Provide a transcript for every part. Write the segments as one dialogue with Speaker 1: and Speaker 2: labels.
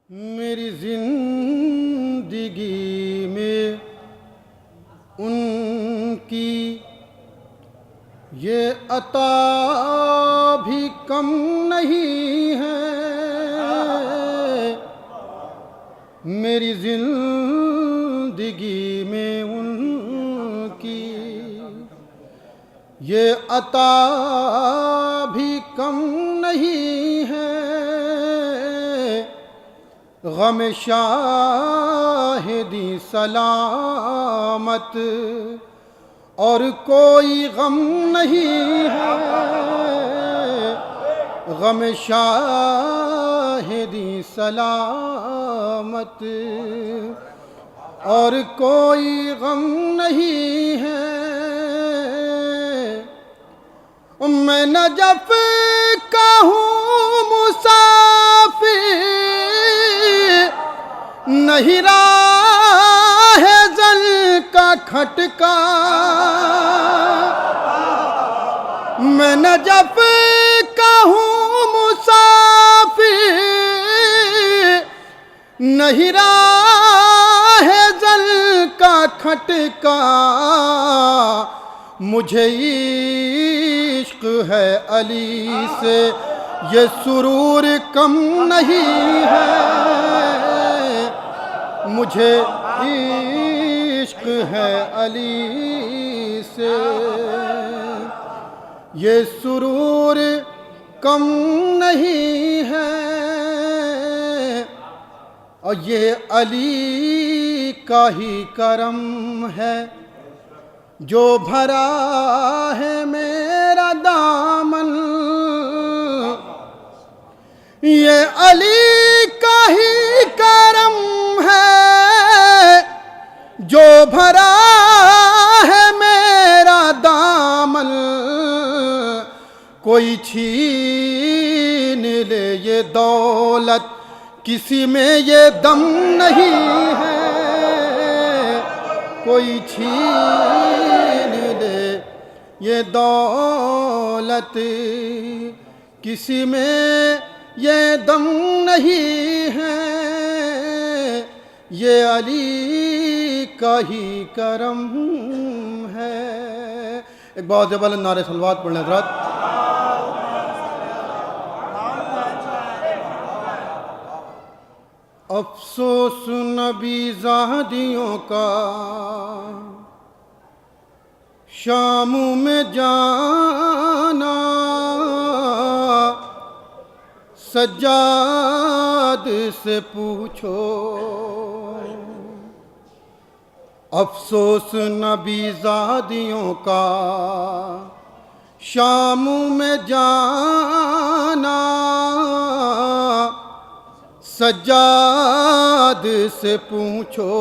Speaker 1: میری زندگی میں ان کی یہ عطا بھی کم نہیں ہے، میری زندگی میں ان کی یہ عطا بھی کم نہیں ہے۔ غم شاہدی سلامت اور کوئی غم نہیں ہے، غم شاہدی سلامت اور کوئی غم نہیں ہے۔ میں نجف کا ہوں مسافر، نہیں راہ زل کا کھٹکا، میں نجف کا ہوں مسافر، نہیں راہ زل کا کھٹکا، مجھے عشق ہے علی سے یہ سرور کم نہیں ہے، مجھے عشق ہے علی سے یہ سرور کم نہیں ہے۔ اور یہ علی کا ہی کرم ہے جو بھرا ہے میرا دامن، یہ علی کا ہی کرم ہے جو بھرا ہے میرا دامن، کوئی چھین لے یہ دولت کسی میں یہ دم نہیں ہے، کوئی چھین لے یہ دولت کسی میں یہ دم نہیں ہے، یہ علی کا ہی کرم ہے۔ ایک بہت زبردست نعرہ صلوات پڑھ لیں حضرات۔ افسوس نبی زادیوں کا شام میں جانا، سجاد سے پوچھو، افسوس نبی زادیوں کا شام میں جانا، سجاد سے پوچھو،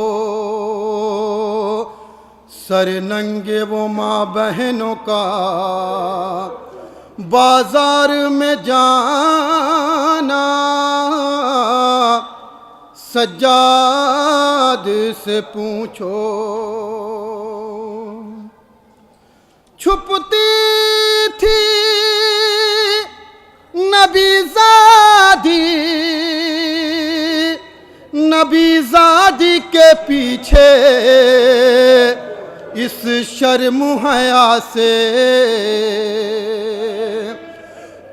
Speaker 1: سر ننگے وہ ماں بہنوں کا بازار میں جانا، سجاد سے پوچھو، چھپتی تھی نبی زادی، نبی زادی کے پیچھے اس شرم و حیا سے،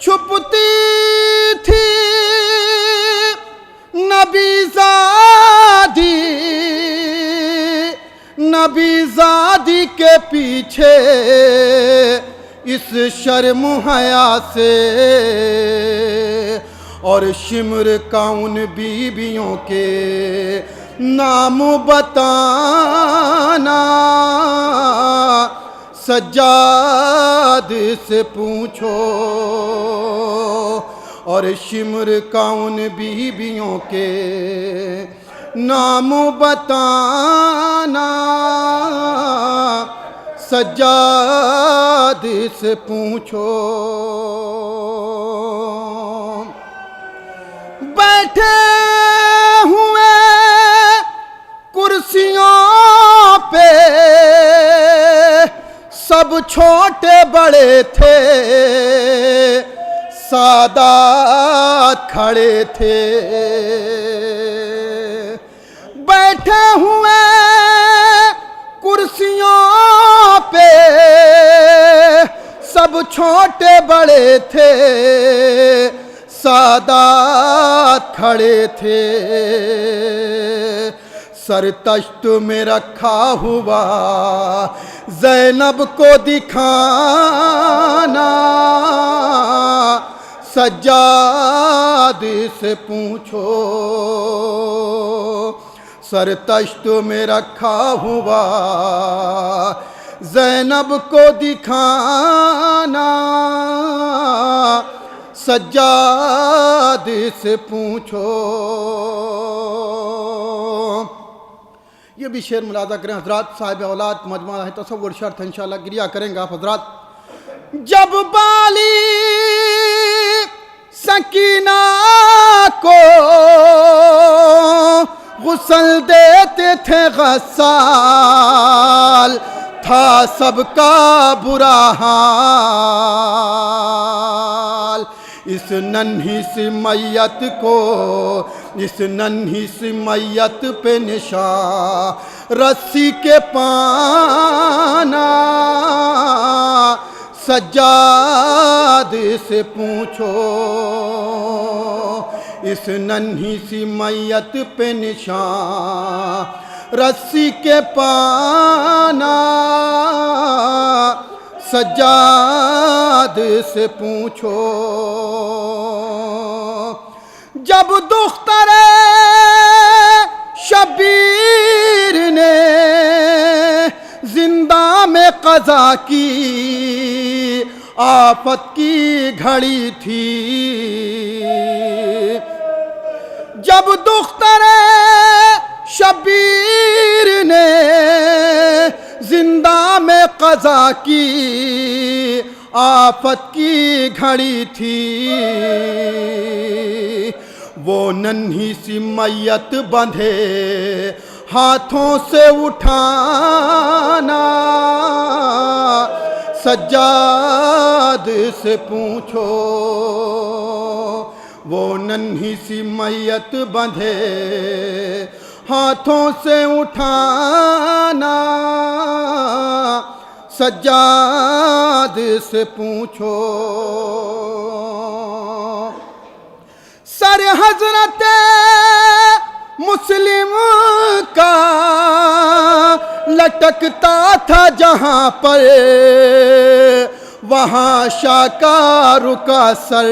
Speaker 1: چھپتی تھی نبی زادی، نبی زادی کے پیچھے اس شرم و حیا سے، اور شمر کا ان بیویوں کے نام بتانا، سجاد سے پوچھو، اور شمر کا ان بیویوں کے نام بتانا، سجاد سے پوچھو۔ بیٹھے ہوئے کرسیوں پہ سب چھوٹے بڑے تھے، سادات کھڑے تھے، سب چھوٹے بڑے تھے سادات کھڑے تھے سر تشت میں رکھا ہوا زینب کو دکھانا سجاد سے پوچھو سر تشت میں رکھا ہوا زینب کو دکھانا سجاد سے پوچھو. یہ بھی شعر ملاحظہ کریں حضرات. صاحب اولاد مجموعہ ہے تصور شرط ہے انشاءاللہ گریہ کریں گے آپ حضرات. جب بالی سکینہ کو غسل دیتے تھے غسال تھا سب کا برا حال. اس ننھی سی میت کو اس ننھی سی میت پہ نشان رسی کے پانا سجاد سے پوچھو اس ننھی سی میت پہ نشان رسی کے پانا سجاد سے پوچھو. جب دختر شبیر نے زندہ میں قضا کی آفت کی گھڑی تھی. جب دختر شبیر نے زندہ میں قضا کی آفت کی گھڑی تھی. وہ ننھی سی میت بندھے ہاتھوں سے اٹھانا سجاد سے پوچھو وہ ننھی سی میت بندھے ہاتھوں سے اٹھانا سجاد سے پوچھو. سر حضرت مسلم کا لٹکتا تھا جہاں پر وہاں شاہ کا رکا سر.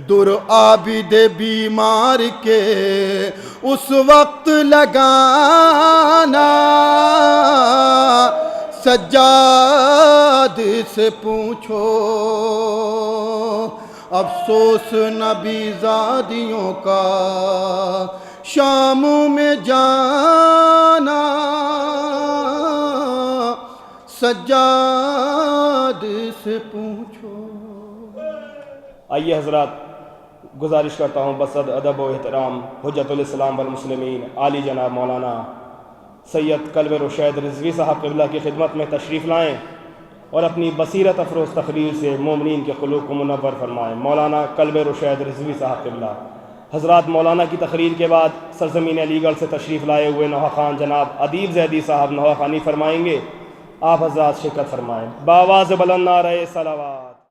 Speaker 1: در عابد بیمار کے اس وقت لگانا سجاد سے پوچھو. افسوس نبی زادیوں کا شام میں جانا سجاد سے پوچھو.
Speaker 2: آئیے حضرات گزارش کرتا ہوں بصد ادب و احترام حجت الاسلام والمسلمین عالی جناب مولانا سید قلب رشید رضوی صاحب قبلہ کی خدمت میں تشریف لائیں اور اپنی بصیرت افروز تقریر سے مومنین کے قلوب کو منور فرمائیں. مولانا قلب رشید رضوی صاحب قبلہ. حضرات مولانا کی تقریر کے بعد سرزمین علی گڑھ سے تشریف لائے ہوئے نوحہ خان جناب ادیب زیدی صاحب نوحہ خوانی فرمائیں گے. آپ حضرات شرکت فرمائیں. بآواز بلند نعرہ صلوات.